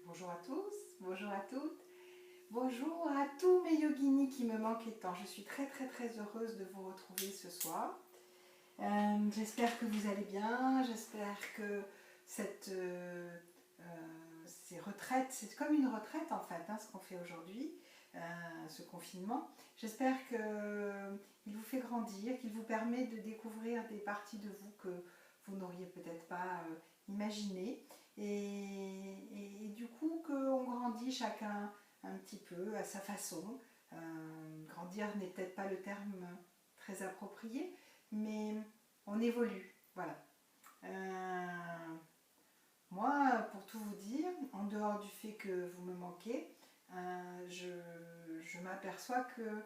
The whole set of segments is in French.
Bonjour à tous, bonjour à toutes, bonjour à tous mes yoginis qui me manquaient tant. Je suis très heureuse de vous retrouver ce soir. J'espère que vous allez bien, j'espère que ces retraites, c'est comme une retraite en fait, ce qu'on fait aujourd'hui, ce confinement. J'espère qu'il vous fait grandir, qu'il vous permet de découvrir des parties de vous que vous n'auriez peut-être pas imaginées. Et du coup, qu'on grandit chacun un petit peu à sa façon. Grandir n'est peut-être pas le terme très approprié, mais on évolue, voilà. Moi, pour tout vous dire, en dehors du fait que vous me manquez, je m'aperçois que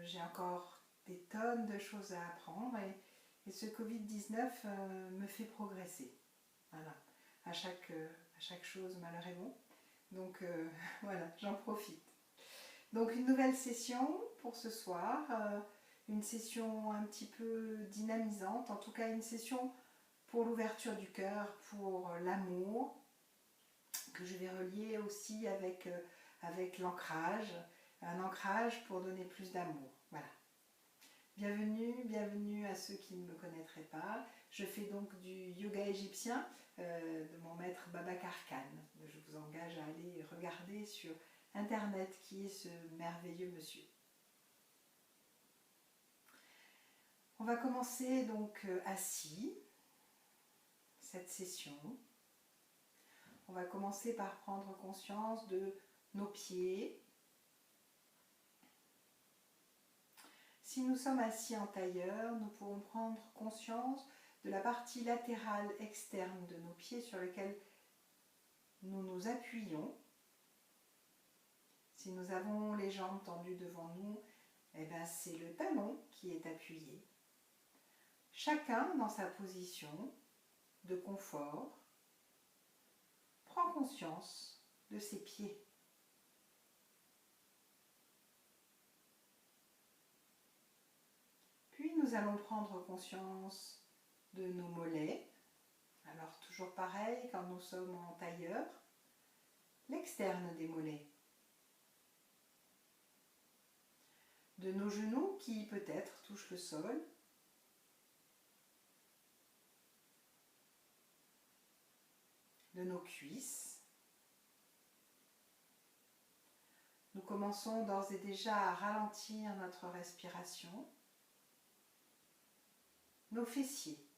j'ai encore des tonnes de choses à apprendre et ce Covid-19 me fait progresser. Voilà. À chaque chose, malheur est bon. Donc voilà, j'en profite. Donc une nouvelle session pour ce soir, une session un petit peu dynamisante, en tout cas une session pour l'ouverture du cœur, pour l'amour, que je vais relier aussi avec l'ancrage, un ancrage pour donner plus d'amour. Voilà. Bienvenue à ceux qui ne me connaîtraient pas. Je fais donc du yoga égyptien de mon maître Babacar Khan. Je vous engage à aller regarder sur internet qui est ce merveilleux monsieur. On va commencer donc assis cette session. On va commencer par prendre conscience de nos pieds. Si nous sommes assis en tailleur, nous pouvons prendre conscience de la partie latérale externe de nos pieds sur lequel nous nous appuyons. Si nous avons les jambes tendues devant nous, c'est le talon qui est appuyé. Chacun dans sa position de confort prend conscience de ses pieds. Puis nous allons prendre conscience de nos mollets. Alors toujours pareil, quand nous sommes en tailleur, l'externe des mollets. De nos genoux qui peut-être touchent le sol. De nos cuisses. Nous commençons d'ores et déjà à ralentir notre respiration. Nos fessiers.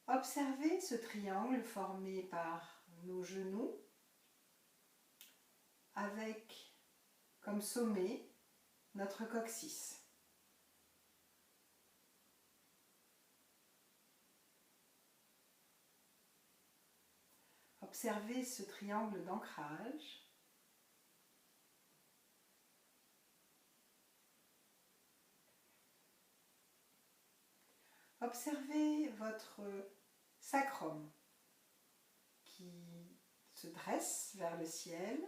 Observez ce triangle formé par nos genoux avec comme sommet notre coccyx. Observez ce triangle d'ancrage. Observez votre sacrum qui se dresse vers le ciel,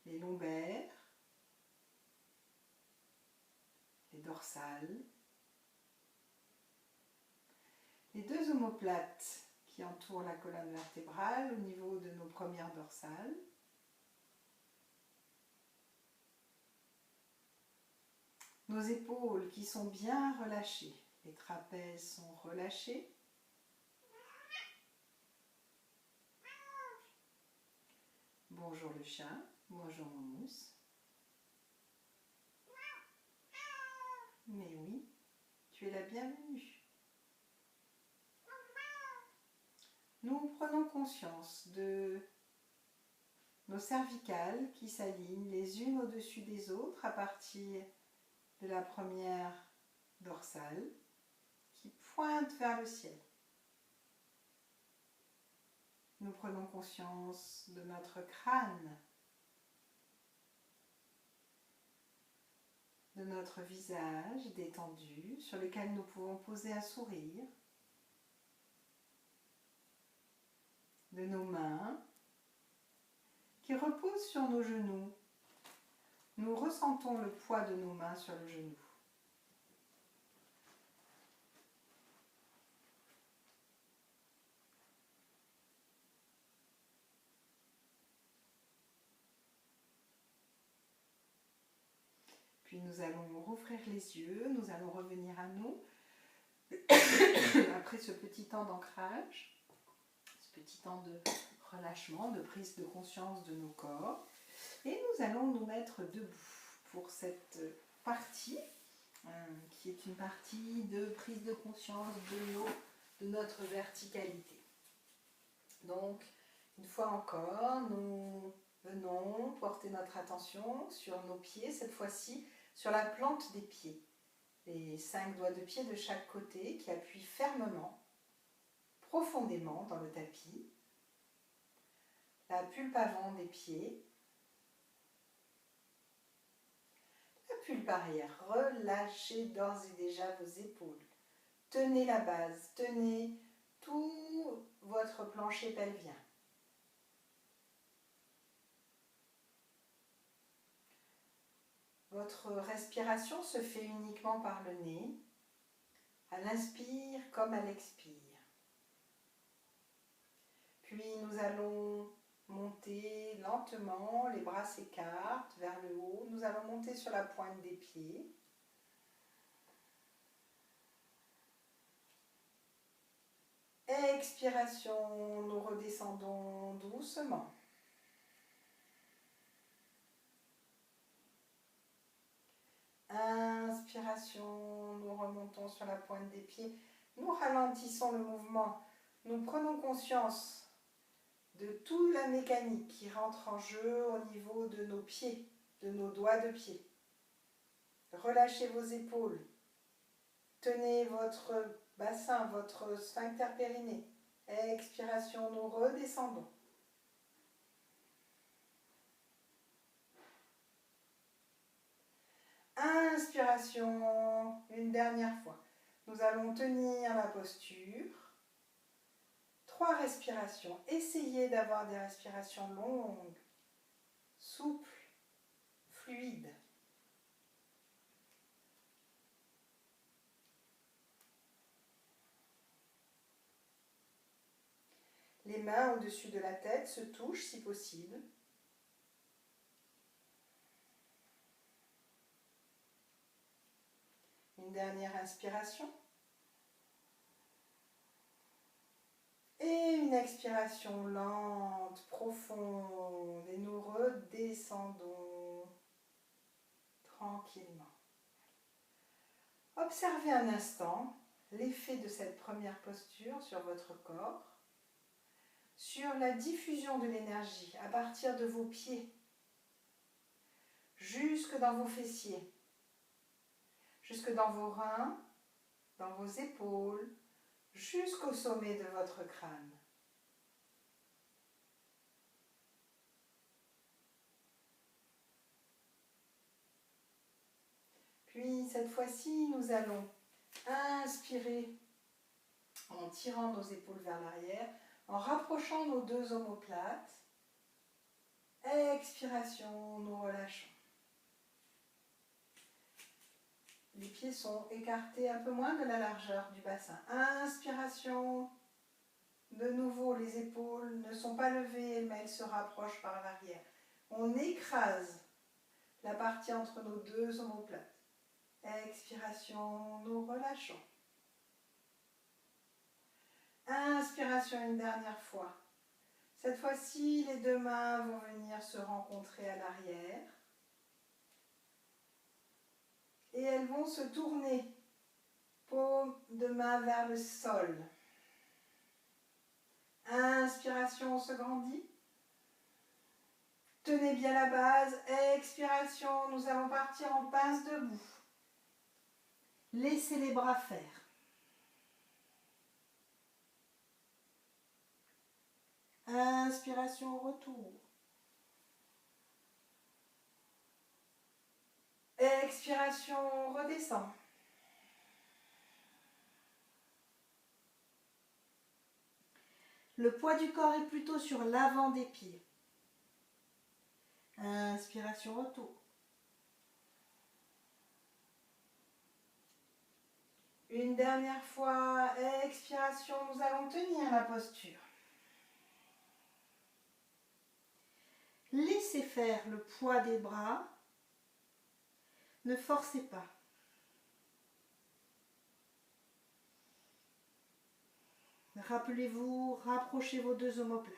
les lombaires, les dorsales, les deux omoplates qui entourent la colonne vertébrale au niveau de nos premières dorsales, nos épaules qui sont bien relâchées, les trapèzes sont relâchés, bonjour le chat, bonjour mon mousse. Mais oui, tu es la bienvenue. Nous prenons conscience de nos cervicales qui s'alignent les unes au-dessus des autres à partir de la première dorsale qui pointe vers le ciel. Nous prenons conscience de notre crâne, de notre visage détendu sur lequel nous pouvons poser un sourire, de nos mains qui reposent sur nos genoux. Nous ressentons le poids de nos mains sur le genou. Puis nous allons rouvrir les yeux, nous allons revenir à nous après ce petit temps d'ancrage, ce petit temps de relâchement, de prise de conscience de nos corps. Et nous allons nous mettre debout pour cette partie qui est une partie de prise de conscience de notre verticalité. Donc, une fois encore, nous venons porter notre attention sur nos pieds, cette fois-ci sur la plante des pieds. Les 5 doigts de pied de chaque côté qui appuient fermement, profondément dans le tapis. La pulpe avant des pieds. La pulpe arrière. Relâchez d'ores et déjà vos épaules. Tenez la base, tenez tout votre plancher pelvien. Votre respiration se fait uniquement par le nez, à l'inspire comme à l'expire. Puis nous allons monter lentement, les bras s'écartent vers le haut. Nous allons monter sur la pointe des pieds. Expiration, nous redescendons doucement. Inspiration, nous remontons sur la pointe des pieds. Nous ralentissons le mouvement. Nous prenons conscience de toute la mécanique qui rentre en jeu au niveau de nos pieds, de nos doigts de pied. Relâchez vos épaules. Tenez votre bassin, votre sphincter périnée. Expiration, nous redescendons. Inspiration, une dernière fois. Nous allons tenir la posture. 3 respirations. Essayez d'avoir des respirations longues, souples, fluides. Les mains au-dessus de la tête se touchent si possible. Une dernière inspiration. Et une expiration lente, profonde. Et nous redescendons tranquillement. Observez un instant l'effet de cette première posture sur votre corps, sur la diffusion de l'énergie à partir de vos pieds, jusque dans vos fessiers, jusque dans vos reins, dans vos épaules, jusqu'au sommet de votre crâne. Puis cette fois-ci, nous allons inspirer en tirant nos épaules vers l'arrière, en rapprochant nos 2 omoplates. Expiration, nous relâchons. Les pieds sont écartés un peu moins de la largeur du bassin. Inspiration. De nouveau, les épaules ne sont pas levées, mais elles se rapprochent par l'arrière. On écrase la partie entre nos 2 omoplates. Expiration, nous relâchons. Inspiration une dernière fois. Cette fois-ci, les 2 mains vont venir se rencontrer à l'arrière. Et elles vont se tourner, paume de main vers le sol. Inspiration, on se grandit. Tenez bien la base. Expiration, nous allons partir en pince debout. Laissez les bras faire. Inspiration, retour. Expiration, redescend. Le poids du corps est plutôt sur l'avant des pieds. Inspiration, retour. Une dernière fois, expiration, nous allons tenir la posture. Laissez faire le poids des bras Ne forcez pas. Rappelez-vous, rapprochez vos deux omoplates.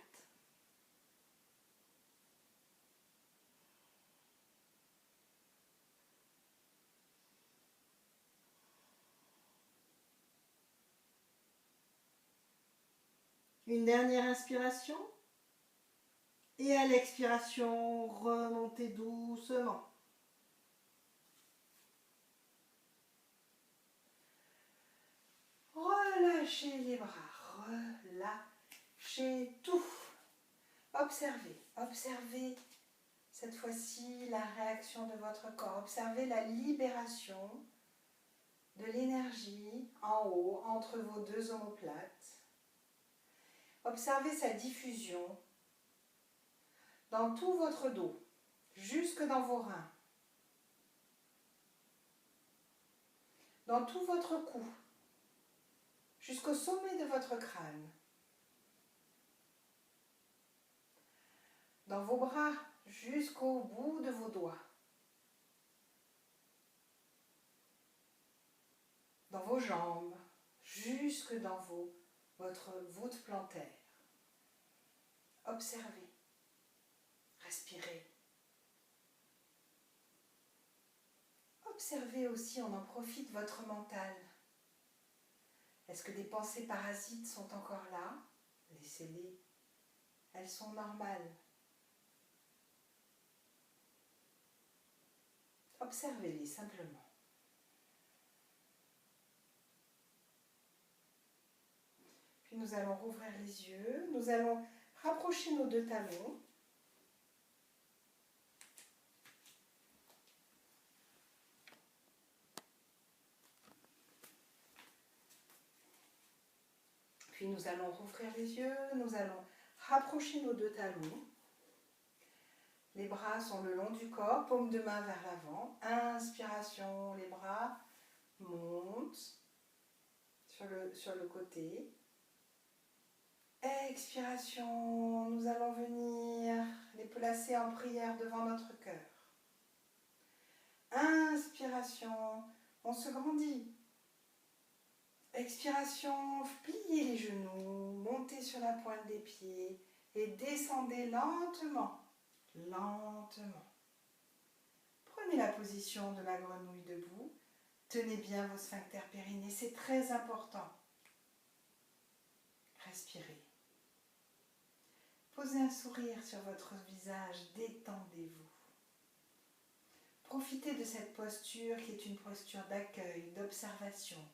Une dernière inspiration. Et à l'expiration, remontez doucement. Relâchez les bras, relâchez tout. Observez, observez cette fois-ci la réaction de votre corps. Observez la libération de l'énergie en haut, entre vos deux omoplates. Observez sa diffusion dans tout votre dos, jusque dans vos reins, dans tout votre cou, jusqu'au sommet de votre crâne, dans vos bras, jusqu'au bout de vos doigts, dans vos jambes, jusque dans votre voûte plantaire. Observez, respirez. Observez aussi, on en profite, votre mental. Est-ce que des pensées parasites sont encore là? Laissez-les. Elles sont normales. Observez-les simplement. Puis nous allons rouvrir les yeux. Nous allons rapprocher nos deux talons. Puis nous allons rouvrir les yeux. Nous allons rapprocher nos deux talons. Les bras sont le long du corps, paume de main vers l'avant. Inspiration, les bras montent sur le côté. Expiration, nous allons venir les placer en prière devant notre cœur. Inspiration, on se grandit. Expiration, pliez les genoux, montez sur la pointe des pieds et descendez lentement. Lentement. Prenez la position de la grenouille debout. Tenez bien vos sphincters périnéés, c'est très important. Respirez. Posez un sourire sur votre visage, détendez-vous. Profitez de cette posture qui est une posture d'accueil, d'observation.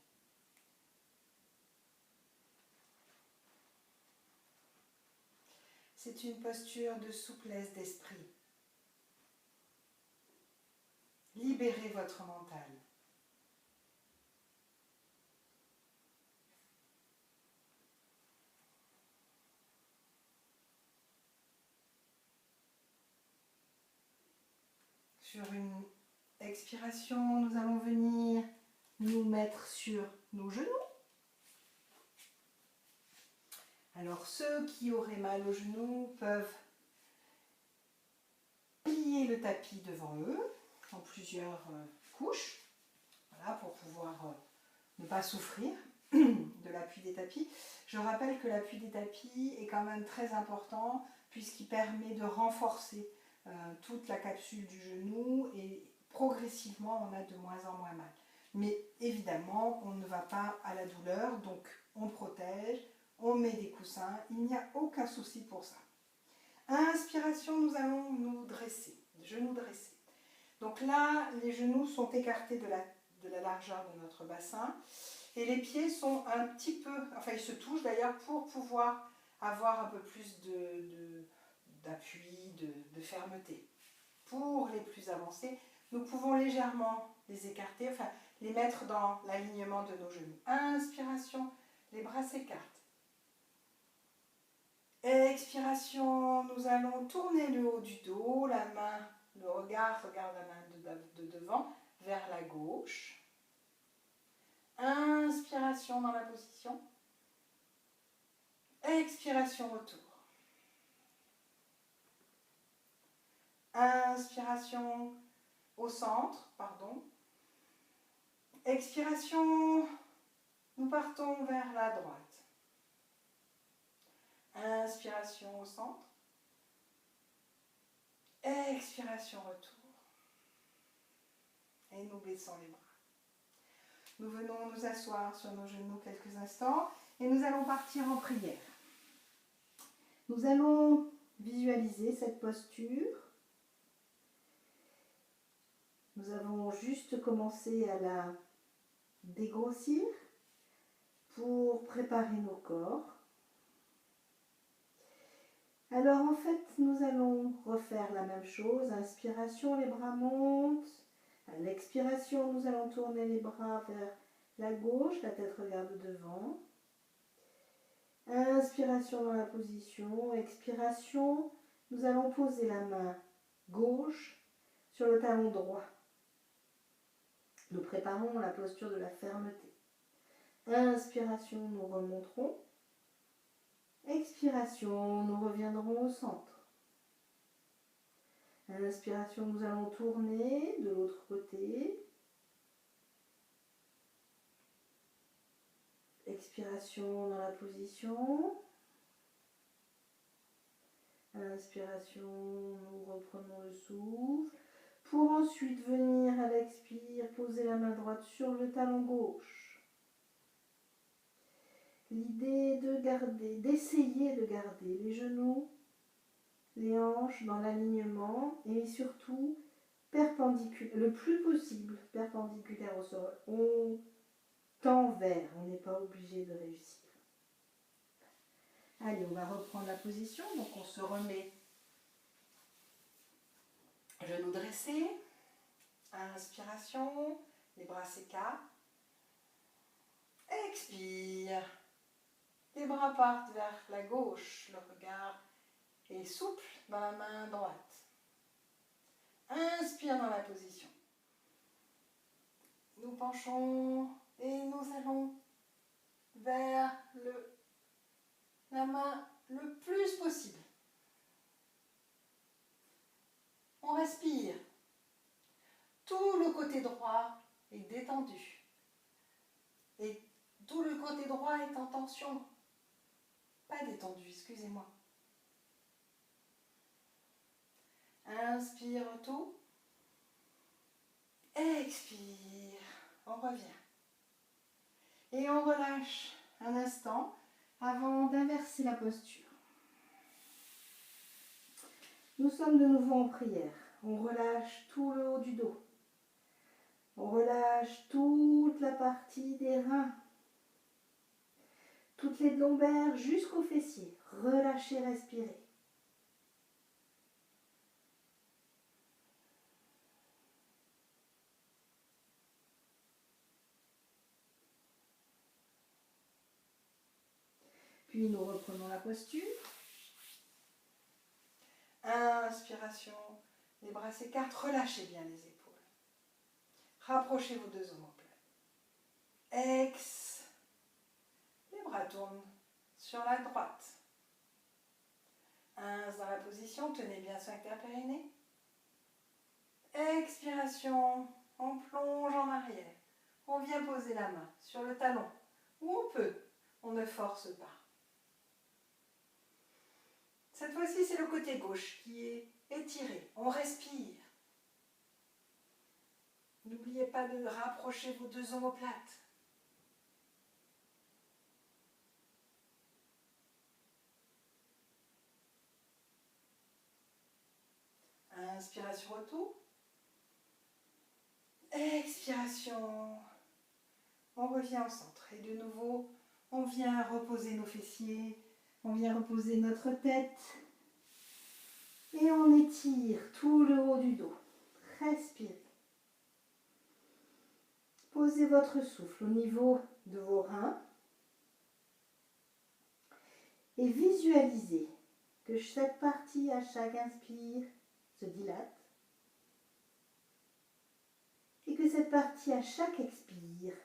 C'est une posture de souplesse d'esprit. Libérez votre mental. Sur une expiration, nous allons venir nous mettre sur nos genoux. Alors ceux qui auraient mal aux genoux peuvent plier le tapis devant eux en plusieurs couches, voilà, pour pouvoir ne pas souffrir de l'appui des tapis. Je rappelle que l'appui des tapis est quand même très important puisqu'il permet de renforcer toute la capsule du genou et progressivement on a de moins en moins mal. Mais évidemment on ne va pas à la douleur, donc on protège, on met des coussins, il n'y a aucun souci pour ça. Inspiration, nous allons nous dresser, genoux dressés. Donc là, les genoux sont écartés de la largeur de notre bassin et les pieds sont un petit peu, enfin ils se touchent d'ailleurs pour pouvoir avoir un peu plus d'appui, de fermeté. Pour les plus avancés, nous pouvons légèrement les écarter, enfin les mettre dans l'alignement de nos genoux. Inspiration, les bras s'écartent. Expiration, nous allons tourner le haut du dos, la main, le regard regarde la main de devant vers la gauche. Inspiration dans la position. Expiration, retour. Inspiration, au centre, pardon. Expiration, nous partons vers la droite. Inspiration au centre. Expiration, retour. Et nous baissons les bras. Nous venons nous asseoir sur nos genoux quelques instants et nous allons partir en prière. Nous allons visualiser cette posture. Nous avons juste commencé à la dégrossir pour préparer nos corps. Alors en fait, nous allons refaire la même chose. Inspiration, les bras montent. À l'expiration, nous allons tourner les bras vers la gauche, la tête regarde devant. Inspiration dans la position. Expiration, nous allons poser la main gauche sur le talon droit. Nous préparons la posture de la fermeté. Inspiration, nous remonterons. Expiration, nous reviendrons au centre. Inspiration, nous allons tourner de l'autre côté. Expiration dans la position. Inspiration, nous reprenons le souffle. Pour ensuite venir à l'expire, poser la main droite sur le talon gauche. L'idée d'essayer de garder les genoux, les hanches dans l'alignement et surtout perpendiculaire, le plus possible perpendiculaire au sol. On tend vers, on n'est pas obligé de réussir. Allez, on va reprendre la position, donc on se remet genoux dressés, inspiration, les bras s'écartent, expire, les bras partent vers la gauche, le regard est souple dans la main droite. Inspire dans la position. Nous penchons et nous allons vers la main le plus possible. On respire. Tout le côté droit est détendu. Et tout le côté droit est en tension. Pas détendu, excusez-moi. Inspire tout. Expire. On revient. Et on relâche un instant avant d'inverser la posture. Nous sommes de nouveau en prière. On relâche tout le haut du dos. On relâche toute la partie des reins. Toutes les lombaires jusqu'aux fessiers. Relâchez, respirez. Puis nous reprenons la posture. Inspiration, les bras s'écartent, relâchez bien les épaules. Rapprochez vos deux omoplates. Ex, les bras tournent sur la droite. Ins dans la position, tenez bien sphincter périnée. Expiration, on plonge en arrière. On vient poser la main sur le talon. Ou on peut, on ne force pas. Cette fois-ci, c'est le côté gauche qui est étiré. On respire. N'oubliez pas de rapprocher vos deux omoplates. Inspiration, retour. Expiration. On revient au centre. Et de nouveau, on vient reposer nos fessiers. On vient reposer notre tête. Et on étire tout le haut du dos. Respirez. Posez votre souffle au niveau de vos reins. Et visualisez que cette partie, à chaque inspire, se dilate. Et que cette partie, à chaque expire,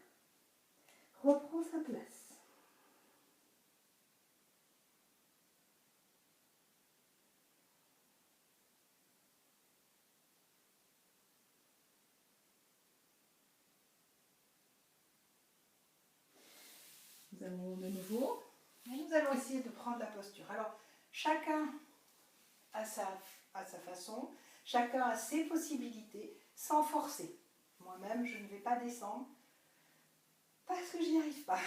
reprend sa place. allons de nouveau, et nous allons essayer de prendre la posture. Alors, chacun à sa façon, chacun a ses possibilités, sans forcer. Moi-même, je ne vais pas descendre parce que je n'y arrive pas.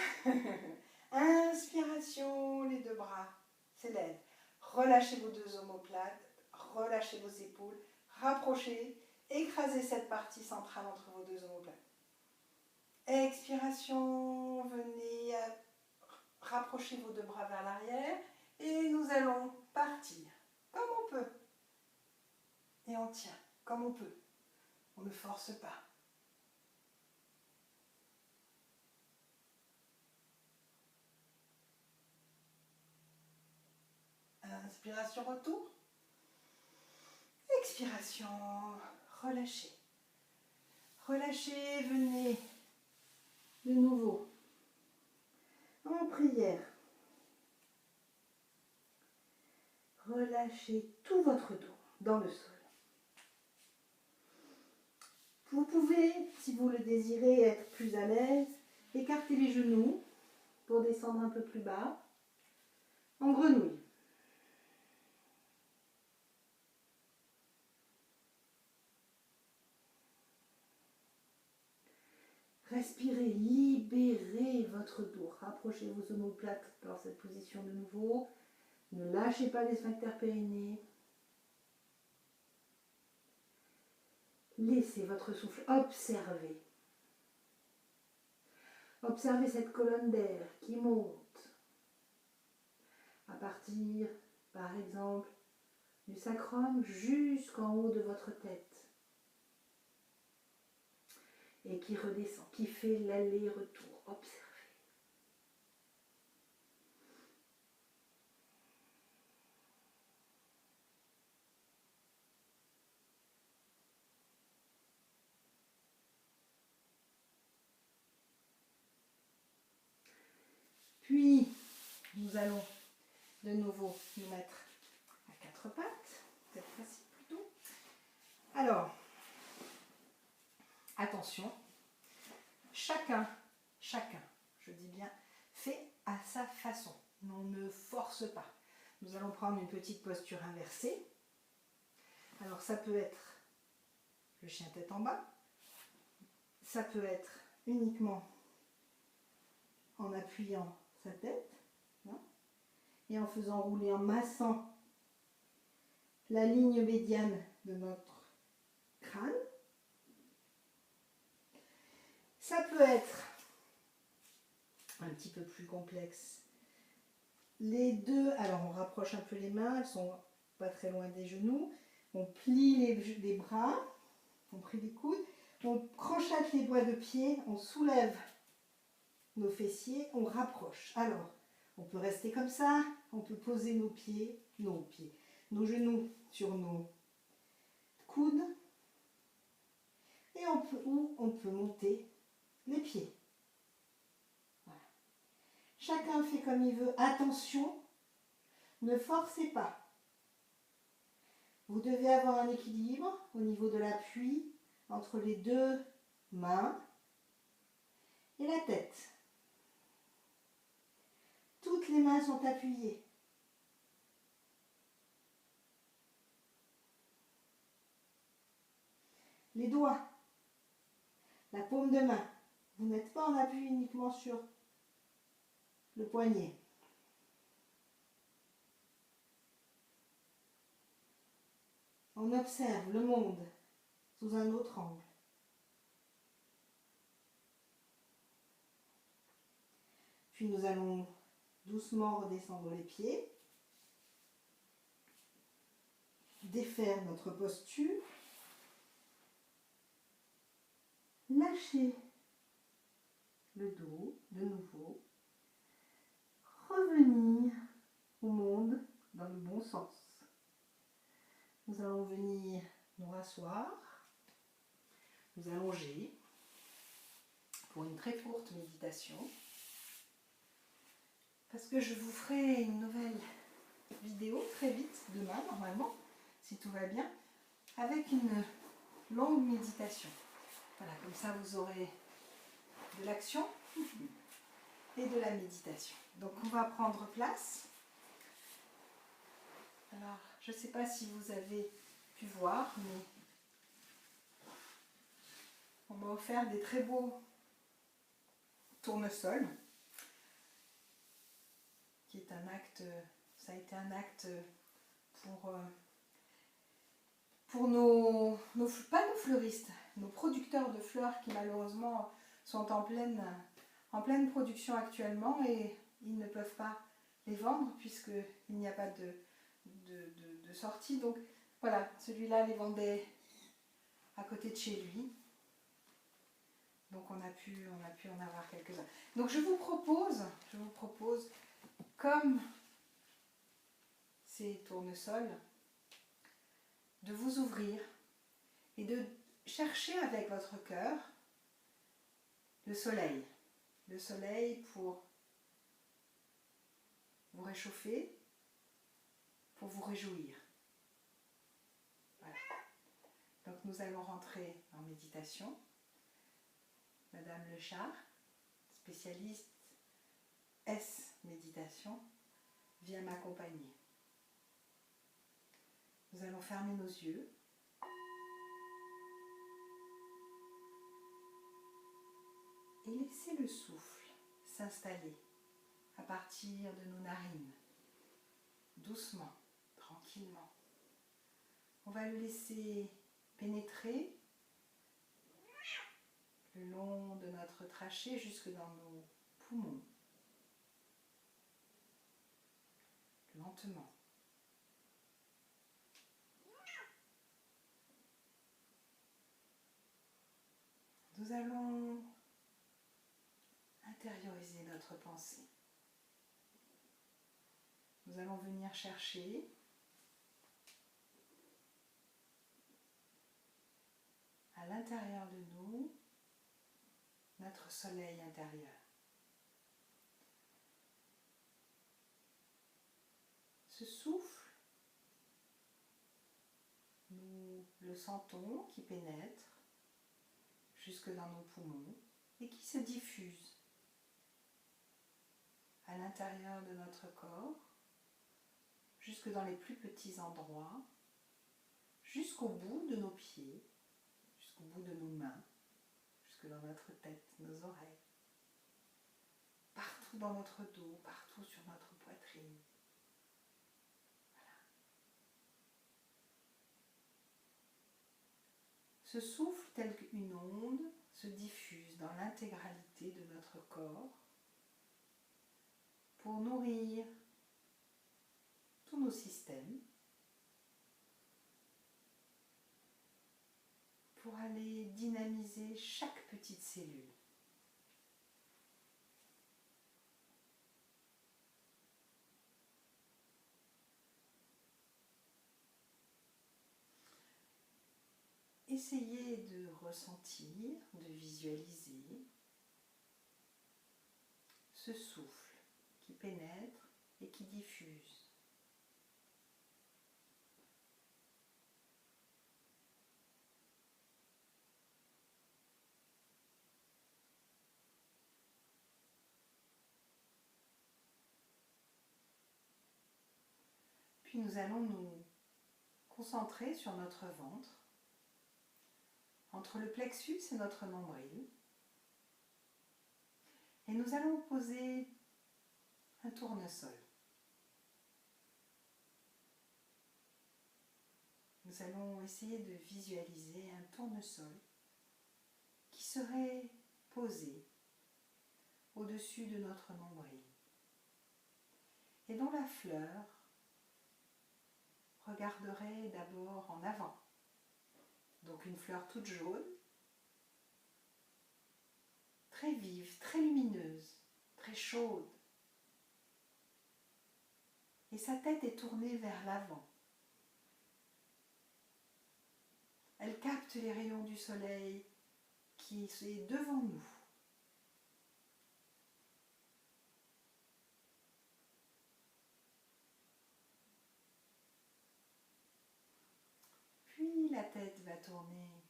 Inspiration, les deux bras s'élèvent. Relâchez vos deux omoplates, relâchez vos épaules, rapprochez, écrasez cette partie centrale entre vos deux omoplates. Expiration, venez rapprocher vos deux bras vers l'arrière et nous allons partir comme on peut. Et on tient comme on peut. On ne force pas. Inspiration, retour. Expiration, relâchez. Relâchez, venez de nouveau en prière. Relâchez tout votre dos dans le sol. Vous pouvez, si vous le désirez, être plus à l'aise, écarter les genoux pour descendre un peu plus bas, en grenouille. Respirez, libérez votre dos. Rapprochez vos omoplates dans cette position de nouveau. Ne lâchez pas les sphincters périnéés. Laissez votre souffle observer. Observez cette colonne d'air qui monte à partir, par exemple, du sacrum jusqu'en haut de votre tête. Et qui redescend, qui fait l'aller-retour. Observez. Puis, nous allons de nouveau nous mettre à quatre pattes, cette fois-ci plutôt. Alors, attention, chacun, je dis bien, fait à sa façon. On ne force pas. Nous allons prendre une petite posture inversée. Alors, ça peut être le chien tête en bas. Ça peut être uniquement en appuyant sa tête, hein, et en faisant rouler, en massant la ligne médiane de notre crâne. Ça peut être un petit peu plus complexe. Les deux, alors on rapproche un peu les mains, elles sont pas très loin des genoux. On plie les bras, on plie les coudes, on crochette les doigts de pied, on soulève nos fessiers, on rapproche. Alors, on peut rester comme ça, on peut poser nos genoux sur nos coudes, et on peut monter les pieds. Voilà. Chacun fait comme il veut. Attention, ne forcez pas. Vous devez avoir un équilibre au niveau de l'appui entre les deux mains et la tête. Toutes les mains sont appuyées. Les doigts, la paume de main. Vous n'êtes pas en appui uniquement sur le poignet. On observe le monde sous un autre angle. Puis nous allons doucement redescendre les pieds, défaire notre posture, lâcher le dos de nouveau, revenir au monde dans le bon sens. Nous allons venir nous rasseoir, nous allonger pour une très courte méditation, parce que je vous ferai une nouvelle vidéo très vite, demain normalement, si tout va bien, avec une longue méditation. Voilà, comme ça vous aurez de l'action. et de la méditation. Donc on va prendre place. Alors, je ne sais pas si vous avez pu voir, mais on m'a offert des très beaux tournesols, qui est un acte, ça a été un acte pour pas nos fleuristes, nos producteurs de fleurs qui malheureusement sont en pleine production actuellement et ils ne peuvent pas les vendre puisqu'il n'y a pas de sortie. Donc voilà, celui-là les vendait à côté de chez lui. Donc on a pu en avoir quelques-uns. Donc je vous propose, comme ces tournesols, de vous ouvrir et de chercher avec votre cœur le soleil. Le soleil pour vous réchauffer, pour vous réjouir. Voilà. Donc nous allons rentrer en méditation. Madame Lechard, spécialiste S méditation, vient m'accompagner. Nous allons fermer nos yeux. Et laisser le souffle s'installer à partir de nos narines, doucement, tranquillement. On va le laisser pénétrer le long de notre trachée jusque dans nos poumons, lentement. Nous allons intérioriser notre pensée. Nous allons venir chercher à l'intérieur de nous notre soleil intérieur. Ce souffle, nous le sentons qui pénètre jusque dans nos poumons et qui se diffuse à l'intérieur de notre corps, jusque dans les plus petits endroits, jusqu'au bout de nos pieds, jusqu'au bout de nos mains, jusque dans notre tête, nos oreilles, partout dans notre dos, partout sur notre poitrine. Voilà. Ce souffle, tel qu'une onde, se diffuse dans l'intégralité de notre corps pour nourrir tous nos systèmes, pour aller dynamiser chaque petite cellule. Essayez de ressentir, de visualiser ce souffle qui pénètre et qui diffuse. Puis nous allons nous concentrer sur notre ventre, entre le plexus et notre nombril. Et nous allons poser un tournesol. Nous allons essayer de visualiser un tournesol qui serait posé au-dessus de notre nombril et dont la fleur regarderait d'abord en avant. Donc une fleur toute jaune, très vive, très lumineuse, très chaude. Et sa tête est tournée vers l'avant. Elle capte les rayons du soleil qui est devant nous. Puis la tête va tourner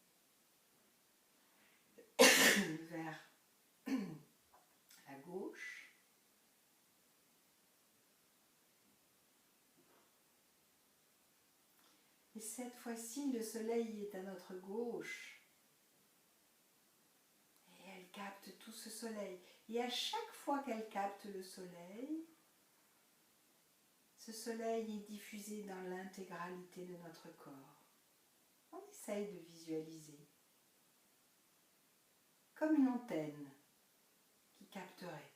vers la gauche cette fois-ci, le soleil est à notre gauche. Et elle capte tout ce soleil. Et à chaque fois qu'elle capte le soleil, ce soleil est diffusé dans l'intégralité de notre corps. On essaye de visualiser comme une antenne qui capterait.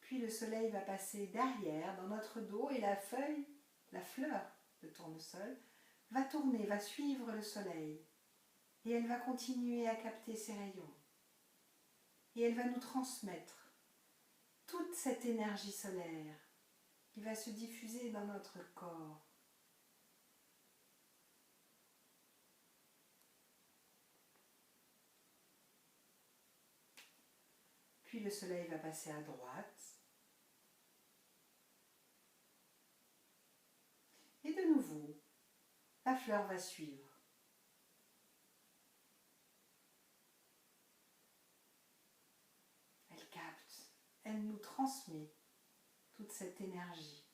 Puis le soleil va passer derrière, dans notre dos, et la feuille, la fleur de tournesol, va tourner, va suivre le soleil. Et elle va continuer à capter ses rayons. Et elle va nous transmettre toute cette énergie solaire qui va se diffuser dans notre corps. Puis le soleil va passer à droite. Et de nouveau, la fleur va suivre. Elle capte, elle nous transmet toute cette énergie,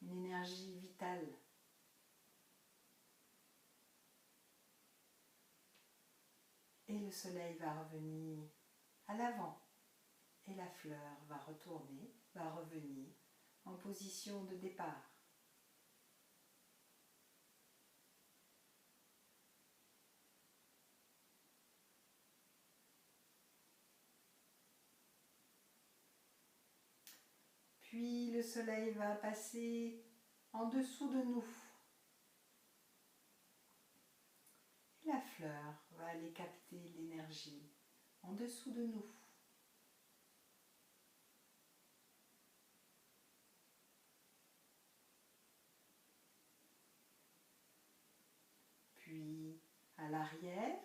une énergie vitale. Et le soleil va revenir à l'avant. Et la fleur va retourner, va revenir en position de départ. Puis le soleil va passer en dessous de nous. Et la fleur va aller capter l'énergie en dessous de nous. Puis à l'arrière.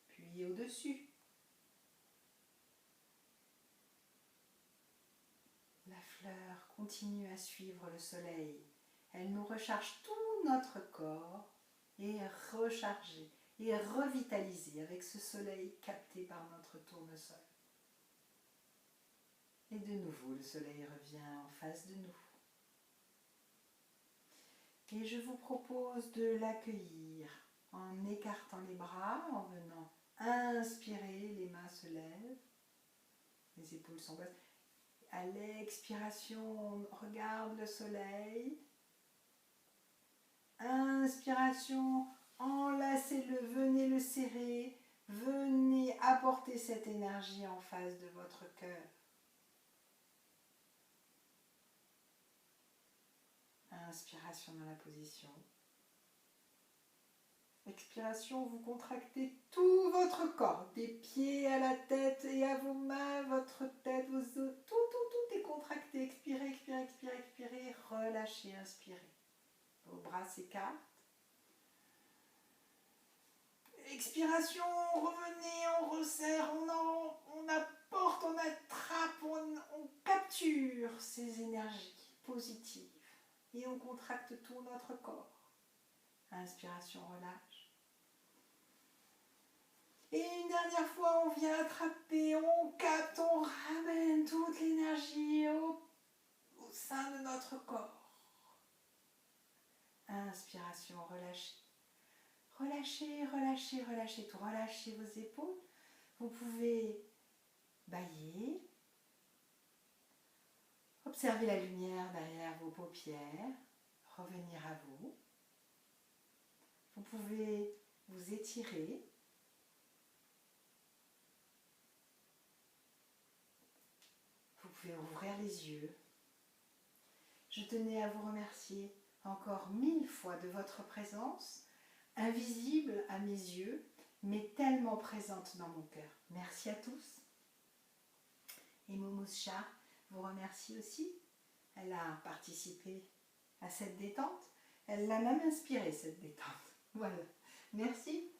Puis au-dessus. La fleur continue à suivre le soleil. Elle nous recharge tout notre corps et est rechargée et revitalisée avec ce soleil capté par notre tournesol. Et de nouveau, le soleil revient en face de nous. Et je vous propose de l'accueillir en écartant les bras, en venant inspirer, les mains se lèvent, les épaules sont basses. À l'expiration, on regarde le soleil. Inspiration, enlacez-le, venez le serrer, venez apporter cette énergie en face de votre cœur. Inspiration dans la position. Expiration, vous contractez tout votre corps, des pieds à la tête et à vos mains, votre tête, vos os, tout est contracté. Expirez, expirez, expirez, expirez, relâchez, inspirez. Vos bras s'écartent. Expiration, revenez, on resserre, on apporte, on attrape, on capture ces énergies positives et on contracte tout notre corps. Inspiration, relâche. Et une dernière fois, on vient attraper, on capte, on ramène toute l'énergie au sein de notre corps. Inspiration, relâchez. Relâchez, relâchez, relâchez tout. Relâchez vos épaules. Vous pouvez bâiller. Observez la lumière derrière vos paupières. Revenir à vous. Vous pouvez vous étirer. Vous pouvez ouvrir les yeux. Je tenais à vous remercier encore 1000 fois de votre présence, invisible à mes yeux, mais tellement présente dans mon cœur. Merci à tous. Et Momousha vous remercie aussi. Elle a participé à cette détente. Elle l'a même inspirée, cette détente. Voilà. Merci.